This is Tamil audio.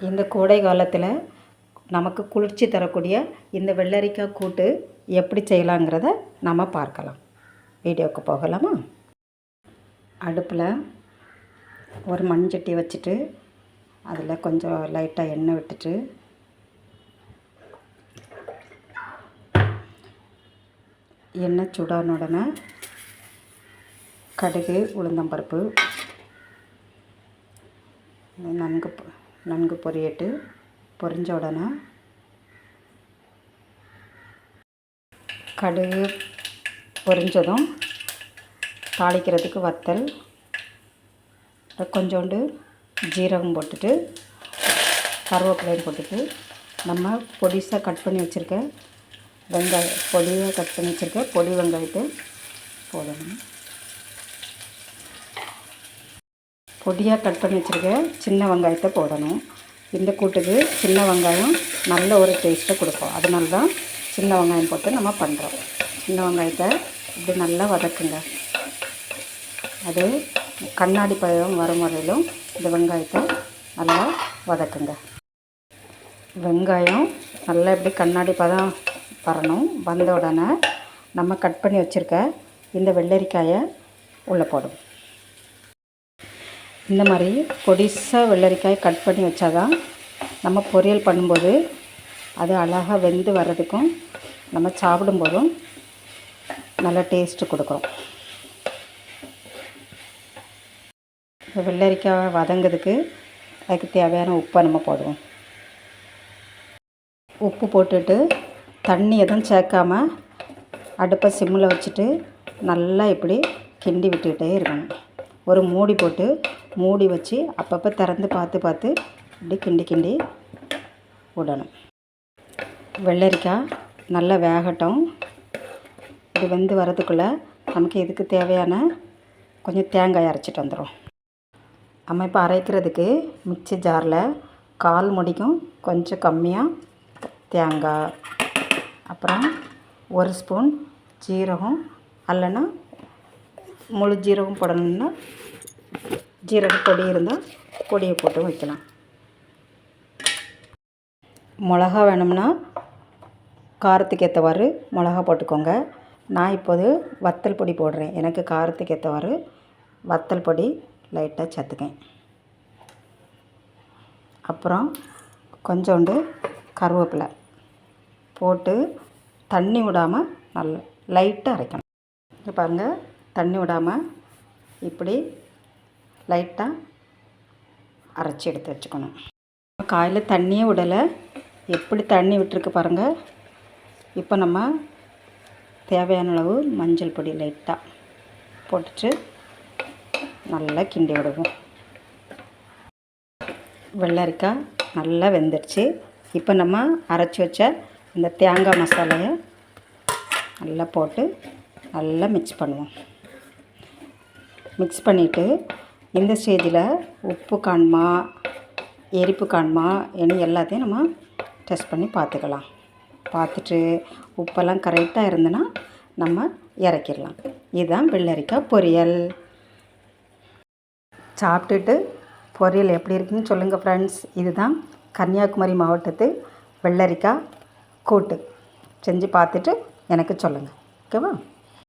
இந்த கோடை காலத்தில் நமக்கு குளிர்ச்சி தரக்கூடிய இந்த வெள்ளரிக்காய் கூட்டு எப்படி செய்யலாங்கிறத நம்ம பார்க்கலாம். வீடியோவுக்கு போகலாமா? அடுப்பில் ஒரு மண்சட்டி வச்சுட்டு அதில் கொஞ்சம் லைட்டாக எண்ணெய் விட்டுட்டு எண்ணெய் சூடான உடனே கடுகு, உளுந்தம்பருப்பு நன்கு பொரிஞ்ச உடனே கடுகு பொரிஞ்சதும் தாளிக்கிறதுக்கு வத்தல், கொஞ்சோண்டு ஜீரகம் போட்டுட்டு கருவேப்பிலையும் போட்டுட்டு நம்ம பொடிசாக கட் பண்ணி வச்சுருக்க பொடி வெங்காயத்தை போடணும். பொடியாக கட் பண்ணி வச்சுருக்க சின்ன வெங்காயத்தை போடணும். இந்த கூட்டுக்கு சின்ன வெங்காயம் நல்ல ஒரு டேஸ்ட்டை கொடுக்கும். அதனால தான் சின்ன வெங்காயம் போட்டு நம்ம பண்ணுறோம். சின்ன வெங்காயத்தை இப்படி நல்லா வதக்குங்க. அது கண்ணாடி பழம் வரும் வரையிலும் இந்த வெங்காயத்தை நல்லா வதக்குங்க. வெங்காயம் நல்லா இப்படி கண்ணாடி பதம் வரணும். வந்த உடனே நம்ம கட் பண்ணி வச்சுருக்க இந்த வெள்ளரிக்காயை உள்ளே போடும். இந்த மாதிரி பொடிசாக வெள்ளரிக்காய் கட் பண்ணி வச்சா தான் நம்ம பொரியல் பண்ணும்போது அது அழகாக வெந்து வர்றதுக்கும் நம்ம சாப்பிடும்போதும் நல்ல டேஸ்ட்டு கொடுக்கும். இப்போ வெள்ளரிக்காய் வதங்கிறதுக்கு அதுக்கு தேவையான உப்பை நம்ம போடுவோம். உப்பு போட்டுட்டு தண்ணி எதுவும் சேர்க்காம அடுப்பை சிம்மில் வச்சுட்டு நல்லா இப்படி கிண்டி விட்டுக்கிட்டே இருக்கணும். ஒரு மூடி போட்டு மூடி வச்சு அப்பப்போ திறந்து பார்த்து இப்படி கிண்டி விடணும். வெள்ளரிக்காய் நல்லா வேகட்டும். இது வெந்து வரதுக்குள்ளே நமக்கு இதுக்கு தேவையான கொஞ்சம் தேங்காய் அரைச்சிட்டு வந்துடும். நம்ம இப்போ அரைக்கிறதுக்கு மிக்ஸி ஜாரில் 1/4 முடிக்கும் கொஞ்சம் கம்மியாக தேங்காய், அப்புறம் 1 ஸ்பூன் ஜீரகம், அல்லைன்னா முழு ஜீரகம் போடணுன்னா ஜீரக பொடி இருந்தால் பொடியை போட்டு வைக்கலாம். மிளகா வேணும்னா காரத்துக்கு ஏற்றவாறு மிளகா போட்டுக்கோங்க. நான் இப்போது வத்தல் பொடி போடுறேன். எனக்கு காரத்துக்கு ஏற்றவாறு வத்தல் பொடி லைட்டாக சேர்த்துக்கேன். அப்புறம் கொஞ்சோண்டு கருவேப்பிலை போட்டு தண்ணி விடாமல் நல்லா லைட்டாக அரைக்கணும். இப்போ பாருங்கள், தண்ணி விடாமல் இப்படி லைட்டாக அரைச்சி எடுத்து வச்சுக்கணும். காயில் தண்ணியே விடலை, எப்படி தண்ணி விட்டுருக்கு பாருங்கள். இப்போ நம்ம தேவையான அளவு மஞ்சள் பொடி லைட்டாக போட்டுட்டு நல்லா கிண்டி விடுவோம். வெள்ளரிக்காய் நல்லா வெந்துடுச்சு. இப்போ நம்ம அரைச்சி வச்ச இந்த தேங்காய் மசாலையை நல்லா போட்டு நல்லா மிக்ஸ் பண்ணுவோம். மிக்ஸ் பண்ணிவிட்டு இந்த ஸ்டேஜில் உப்பு காணுமா, எரிப்பு காணுமா என்ன எல்லாத்தையும் நம்ம டெஸ்ட் பண்ணி பார்த்துக்கலாம். பார்த்துட்டு உப்பெல்லாம் கரெக்டாக இருந்ததுன்னா நம்ம இறக்கிடலாம். இதுதான் வெள்ளரிக்காய் பொரியல். சாப்பிட்டுட்டு பொரியல் எப்படி இருக்குன்னு சொல்லுங்கள் ஃப்ரெண்ட்ஸ். இதுதான் கன்னியாகுமரி மாவட்டத்து வெள்ளரிக்காய் கூட்டு. செஞ்சு பார்த்துட்டு எனக்கு சொல்லுங்கள். ஓகேவா?